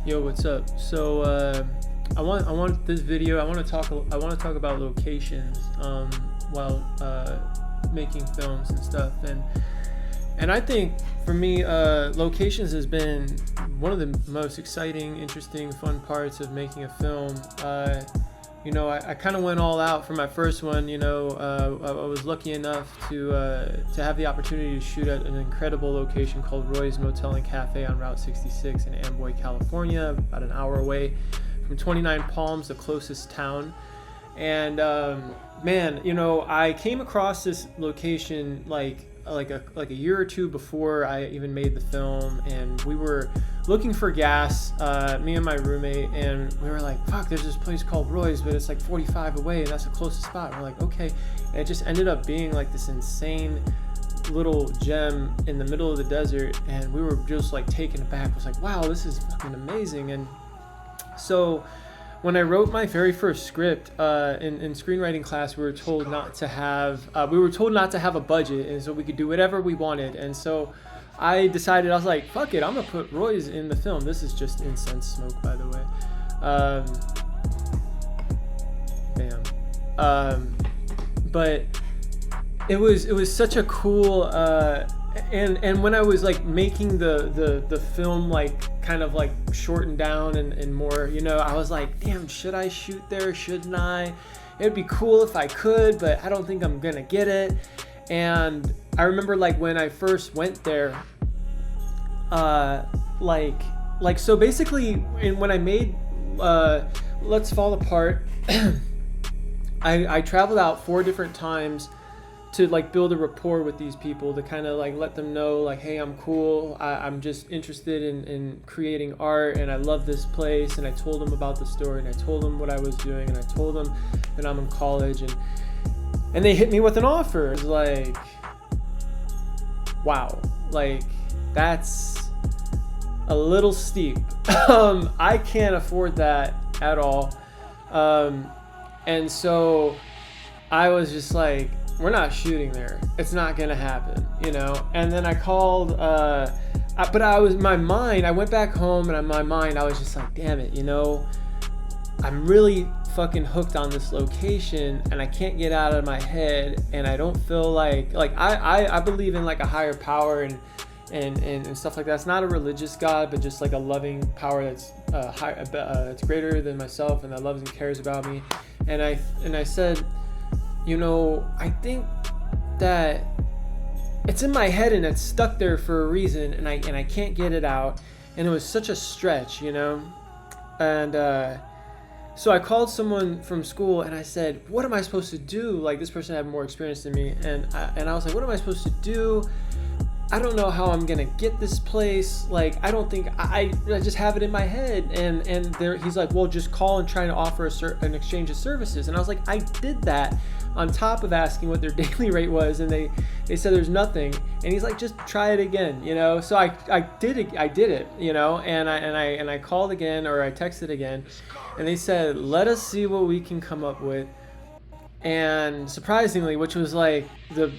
Yo, what's up? So I want this video. I want to talk about locations while making films and stuff. And I think for me, locations has been one of the most exciting, interesting, fun parts of making a film. I kind of went all out for my first one. I was lucky enough to have the opportunity to shoot at an incredible location called Roy's Motel and Cafe on Route 66 in Amboy, California, about an hour away from 29 Palms, the closest town. And I came across this location like a year or two before I even made the film, and we were looking for gas, me and my roommate, and we were like, fuck, there's this place called Roy's, but it's like 45 away, and that's the closest spot. And we're like, okay. And it just ended up being like this insane little gem in the middle of the desert, and we were just like taken aback. I was like, wow, this is fucking amazing. And so when I wrote my very first script in screenwriting class, we were told not to have a budget, and so we could do whatever we wanted. And so I decided, I was like, fuck it, I'm gonna put Roy's in the film. This is just incense smoke, by the way. But it was such a cool and when I was like making the film like kind of like shortened down and more, I was like, damn, should I shoot there? Shouldn't I? It'd be cool if I could, but I don't think I'm gonna get it. And I remember like when I first went there, so basically when I made Let's Fall Apart, I traveled out 4 different times to like build a rapport with these people, to kind of like let them know like, hey, I'm cool, I'm just interested in creating art, and I love this place. And I told them about the story, and I told them what I was doing, and I told them that I'm in college, and they hit me with an offer. It was like, wow, like that's a little steep. I can't afford that at all. And so I was just like, we're not shooting there. It's not gonna happen, And then I called, but I went back home, and in my mind, I was just like, damn it, I'm really fucking hooked on this location, and I can't get out of my head, and I don't feel like I believe in like a higher power and stuff like that. It's not a religious God, but just like a loving power that's it's greater than myself, and that loves and cares about me. And I said, I think that it's in my head and it's stuck there for a reason, and I can't get it out. And it was such a stretch, And so I called someone from school, and I said, what am I supposed to do? Like, this person had more experience than me, and I was like, what am I supposed to do? I don't know how I'm gonna get this place. Like, I don't think I just have it in my head. And he's like, well, just call and try to offer an exchange of services. And I was like, I did that on top of asking what their daily rate was, and they said there's nothing. And he's like, just try it again, So I did it, and I called again, or I texted again, and they said, let us see what we can come up with. And surprisingly, which was like the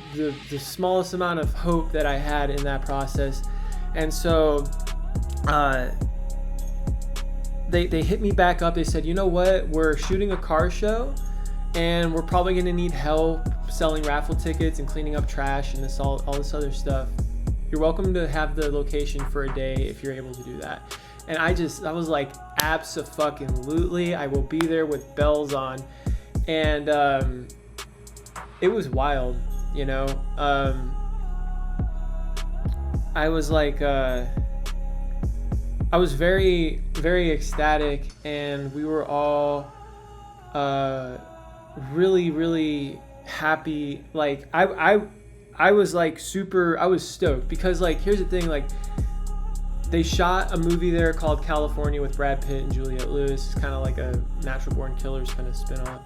smallest amount of hope that I had in that process, and so they hit me back up. They said, you know what, we're shooting a car show, and we're probably going to need help selling raffle tickets and cleaning up trash and all this other stuff. You're welcome to have the location for a day if you're able to do that. And I was like, abso-fucking-lutely, I will be there with bells on. And it was wild, I was like, I was very, very ecstatic, and we were all really, really happy. Like, I was like I was stoked, because like, here's the thing, like, they shot a movie there called California with Brad Pitt and Juliette Lewis. It's kind of like a Natural Born Killers kind of spin-off.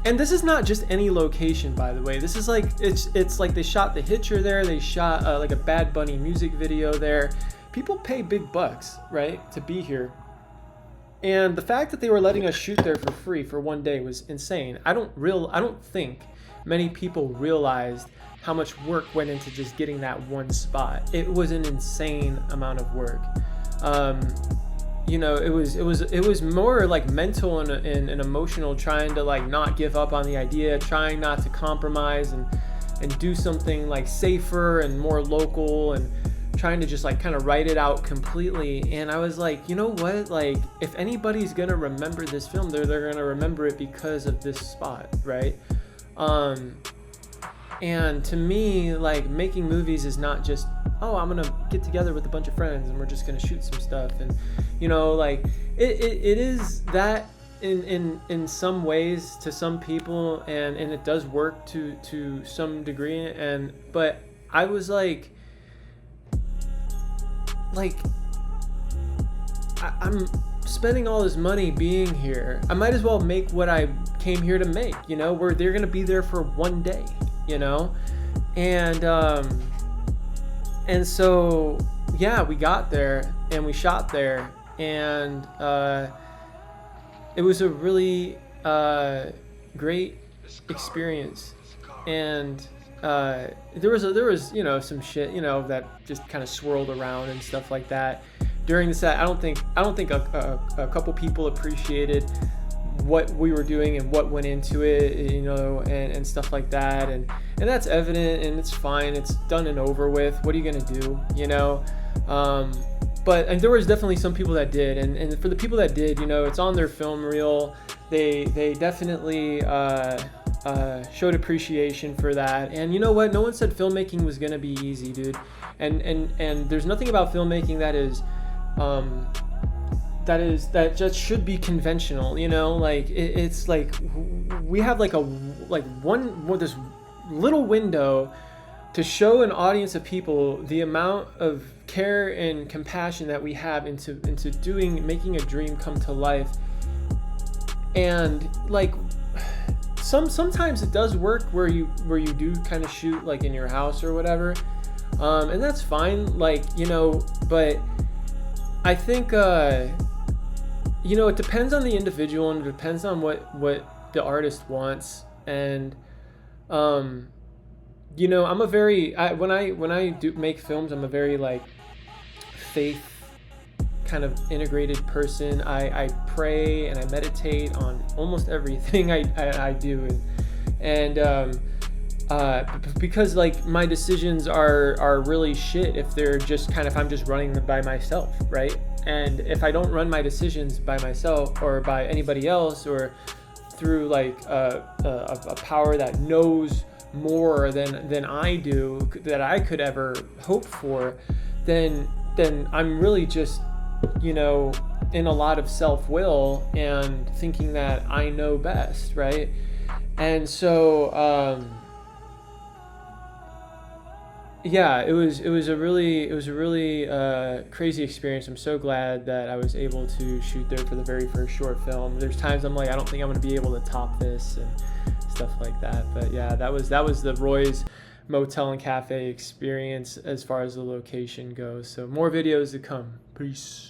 And this is not just any location, by the way. This is like, it's like they shot The Hitcher there. They shot like a Bad Bunny music video there. People pay big bucks, right, to be here. And the fact that they were letting us shoot there for free for one day was insane. I don't think many people realized how much work went into just getting that one spot. It was an insane amount of work. you know, it was more like mental and emotional, trying to like not give up on the idea, trying not to compromise and do something like safer and more local, and trying to just like kind of write it out completely. And I was like, you know what, like if anybody's gonna remember this film, they're gonna remember it because of this spot, right? And to me, like making movies is not just, oh, I'm gonna get together with a bunch of friends and we're just gonna shoot some stuff. And you know, like it is that in some ways to some people, and it does work to some degree. But I was like I'm spending all this money being here. I might as well make what I came here to make, you know, where they're gonna be there for one day, you know? And so yeah, we got there and we shot there, and it was a really great experience. And there was you know some shit, you know, that just kind of swirled around and stuff like that during the set. I don't think a couple people appreciated what we were doing and what went into it, you know, and stuff like that, and that's evident, and it's fine, it's done and over with. What are you gonna do, you know? But there was definitely some people that did, and for the people that did, you know, it's on their film reel. They definitely showed appreciation for that. And you know what? No one said filmmaking was gonna be easy, dude. And there's nothing about filmmaking that just should be conventional, you know? Like it's like we have like this little window to show an audience of people the amount of care and compassion that we have into making a dream come to life. And like sometimes it does work where you do kind of shoot like in your house or whatever, and that's fine, like, you know. But I think you know, it depends on the individual, and it depends on what the artist wants. And you know, when I do make films, I'm a very like faith kind of integrated person. I pray and I meditate on almost everything I do, and because like my decisions are really shit if they're just kind of, I'm just running them by myself, right? And if I don't run my decisions by myself or by anybody else, or through like a power that knows more than I do, that I could ever hope for, then I'm really just, you know, in a lot of self-will and thinking that I know best, right? And so yeah, it was a really crazy experience. I'm so glad that I was able to shoot there for the very first short film. There's times I'm like, I don't think I'm gonna be able to top this and stuff like that. But yeah, that was the Roy's Motel and Cafe experience as far as the location goes. So more videos to come. Peace.